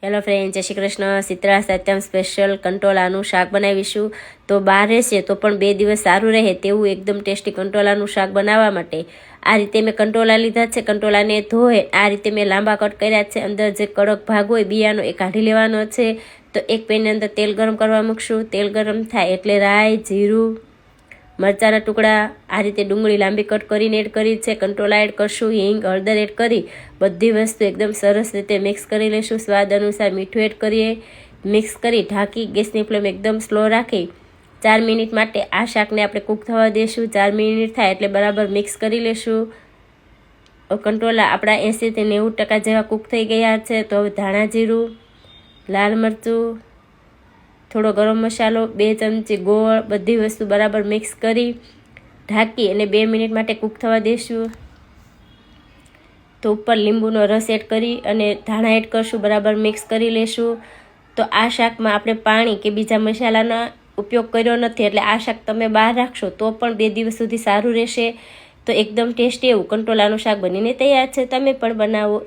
Hello friend, જય શ્રી કૃષ્ણ. શીતળા સાતમ special કંટોલાનું શાક બનાવીશું. તો બહાર રહેશે તો પણ 2 દિવસ સારું રહે તેવું એકદમ ટેસ્ટી કંટોલાનું શાક બનાવવા માટે આ રીતે મેં કંટોલા લીધા છે. કંટોલાને ધોઈ આ રીતે મેં લાંબા કટ કર્યા છે. અંદર જે કડક ભાગ હોય બિયાનો એ કાઢી લેવાનો છે. તો એક પેનની અંદર તેલ ગરમ કરવા મૂકશું. તેલ ગરમ થાય એટલે રાઈ, જીરું, મરચાના ટુકડા, આ રીતે ડુંગળી લાંબી કટ કરીને એડ કરી છે. કંટોલા એડ કરશું, હિંગ, હળદર એડ કરી બધી વસ્તુ એકદમ સરસ રીતે મિક્સ કરી લઈશું. સ્વાદ અનુસાર મીઠું એડ કરીએ. મિક્સ કરી ઢાંકી ગેસની ફ્લેમ એકદમ સ્લો રાખી 4 મિનિટ માટે આ શાકને આપણે કૂક થવા દઈશું. 4 મિનિટ થાય એટલે બરાબર મિક્સ કરી લઈશું. કંટોલા આપણા 80 થી 90% જેવા કૂક થઈ ગયા છે. તો હવે ધાણા જીરું, લાલ મરચું, થોડો ગરમ મસાલો, 2 ચમચી ગોળ, બધી વસ્તુ બરાબર મિક્સ કરી ઢાંકી અને 2 મિનિટ માટે કૂક થવા દઈશું. તો ઉપર લીંબુનો રસ એડ કરી અને ધાણા એડ કરશું, બરાબર મિક્સ કરી લેશું. તો આ શાકમાં આપણે પાણી કે બીજા મસાલાનો ઉપયોગ કર્યો નથી, એટલે આ શાક તમે બહાર રાખશો તો પણ 2 દિવસ સુધી સારું રહેશે. તો એકદમ ટેસ્ટી એવું કંટોલાનું શાક બનીને તૈયાર છે. તમે પણ બનાવો.